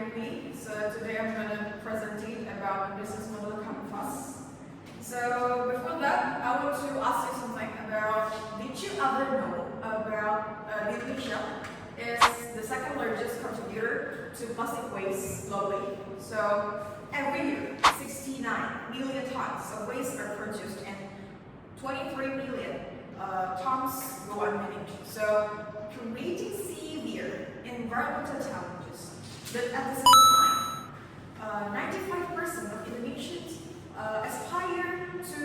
Putri. So today I'm going to present you about the business model compass. So before that, I want to ask you something about, did you ever know about Indonesia is the second largest contributor to plastic waste globally. So every year, 69 million tons of waste are produced and 23 million tons go unmanaged. So creating severe environmental challenges. But at the same time, 95% of Indonesians aspire to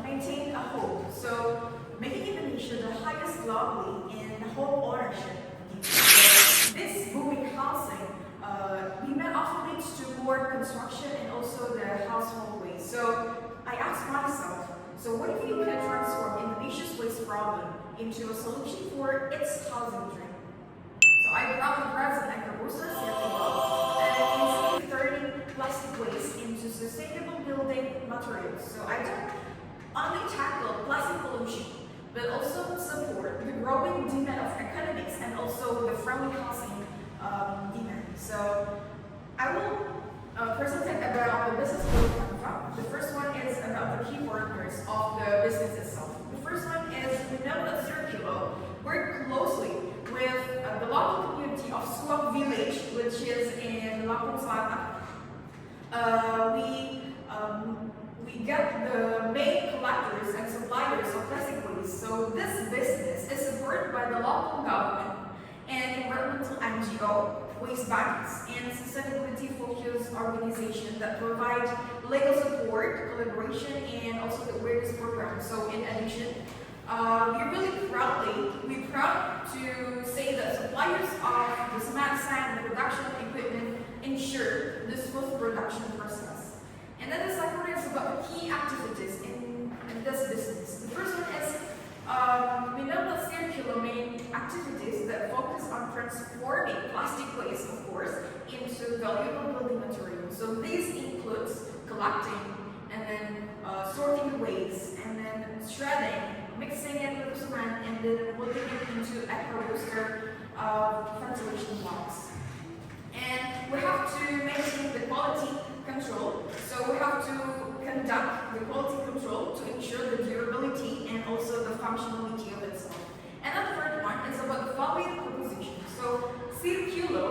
maintain a home. So making Indonesia the highest globally in home ownership. This booming housing demand often leads to more construction and also the household waste. So I asked myself, so what if you can transform Indonesia's waste problem into a solution for its housing dream? So I brought the president and Sirculo, and he's turning plastic waste into sustainable building materials. So I don't only tackle plastic pollution, but also support the growing demand of academics and also the friendly housing demand. So I will present about the business model. The first one is about the key partners of the business itself. The first one is we know that Sirculo work closely with the local community of Suak Village, which is in Lampung Selatan. We get the main collectors and suppliers of plastic waste. So this business is supported by the local government and environmental NGO, waste banks, and sustainability-focused organizations that provide legal support, collaboration, and also the awareness program. So in addition, we're proud to say that suppliers of the cement, sand, and production equipment ensure the smooth production process. And then the second one is about the key activities in this business. The first one is we know that Sirculo main activities that focus on transforming plastic waste, of course, into valuable building materials. So these includes collecting and then sorting the waste and then shredding, mixing it with cement, and then putting it into eco-booster ventilation blocks. And we have to maintain the quality control. So we have to conduct the quality control to ensure the durability and also the functionality of itself. And the third one is about the value proposition. So Sirculo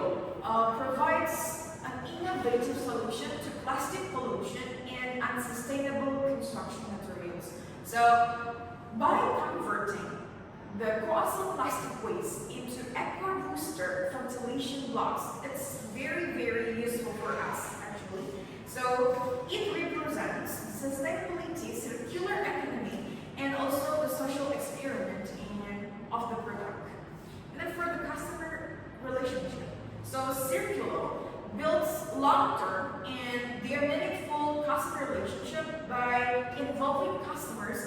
provides an innovative solution to plastic pollution and unsustainable construction materials. So by converting the colossal plastic waste into eco-booster ventilation blocks, it's very, very useful for us actually. So it represents sustainability, circular economy, and also the social experiment of the product. And then for the customer relationship, so Sirculo builds long-term and their meaningful customer relationship by involving customers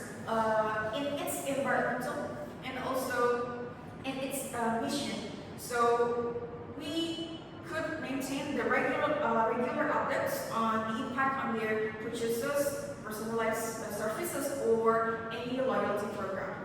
in its environmental and also in its mission. So we could maintain the regular updates on the impact on their purchases, personalized services, or any loyalty program.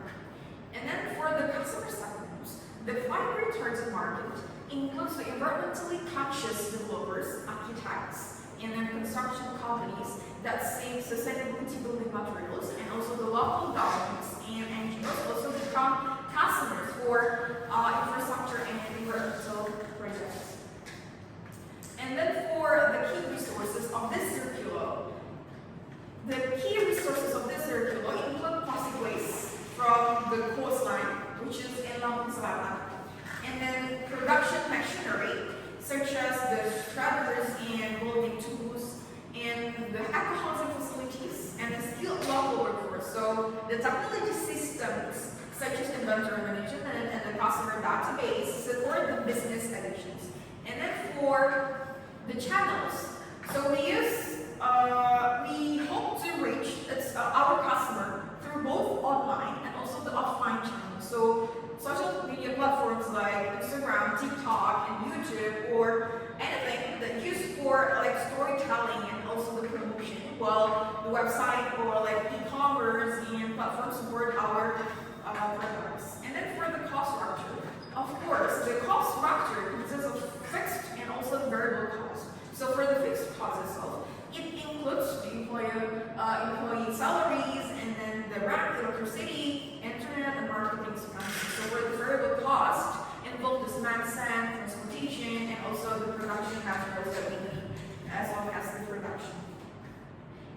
And then for the customer segments, the primary target market includes the environmentally conscious developers, architects, and then construction companies that save sustainability building materials, and also the local governments and NGOs also become customers for infrastructure and environmental projects. And then for the key resources of this Sirculo, include plastic waste from the coastline, which is in Lampung Selatan, and then production machinery, such as the shredders and molding tools, and the eco-housing facilities, and the skilled local workforce. So the technology systems, such as inventory management and the customer database, support the business additions. And then for the channels, so we hope to reach our customer through both online and also the offline channels. So social media platforms like Instagram, TikTok, and YouTube, or anything that used for like storytelling and also the promotion. Well, the website or like e-commerce and platforms support our products. And then for the cost structure, of course, the cost structure consists of fixed and also variable costs. also the production materials that we need, as well as the production.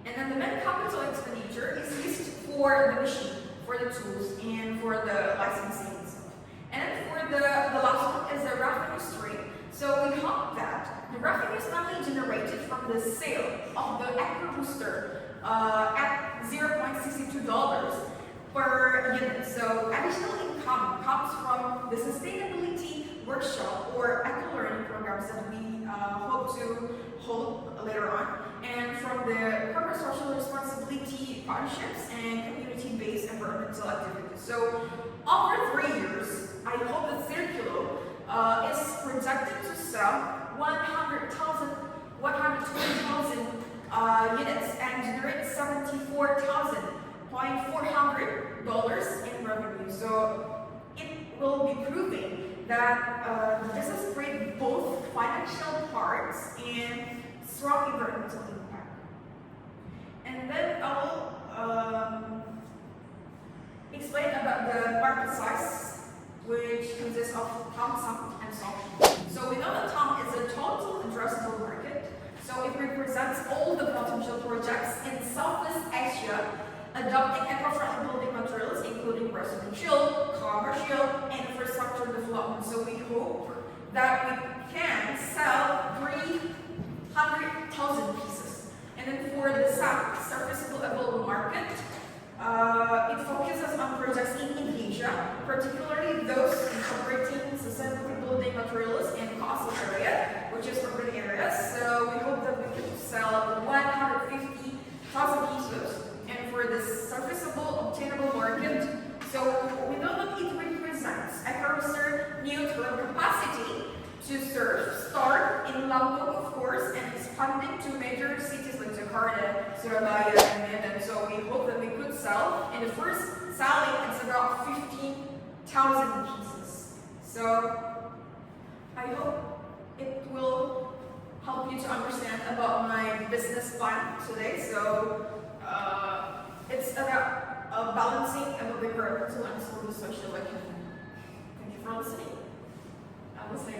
And then the main capital expenditure is used for the machine, for the tools, and for the licensing itself. And then for the last one is the revenue stream. So we hope that the revenue is not only generated from the sale of the Acro Booster at $0.62 per unit. So additional income comes from the sustainability workshop or eco-learning programs that we hope to hold later on, and from the corporate social responsibility partnerships and community-based environmental activities. So over 3 years, I hope that Sirculo is projected to sell 120,000 units and generate $74,400 in revenue. So it will be proving that the business brings both financial parts and strong environmental impact. And then I'll explain about the market size, which consists of TAM, SAM, and SOM. So we know that TAM is a total addressable market. So it represents all the potential projects in Southeast Asia adopting eco-friendly building materials, including residential, commercial, and infrastructure development. So we hope that we can sell 300,000 pieces. And then for the SAM, serviceable available market, it focuses on projects in Asia, particularly those incorporating sustainable building materials in coastal area, which is urban areas. So we hope that we can sell 150,000 pieces. And for the serviceable obtainable market, so we know that it represents a neutral capacity to serve, start in Lampung, of course, and expanding to major cities like Jakarta, Surabaya, and Medan. So we hope that we could sell. In the first selling, it's about 15,000 pieces. So I hope it will help you to understand about my business plan today. So it's about balancing about the environmental and social economy. Thank you for listening. I will say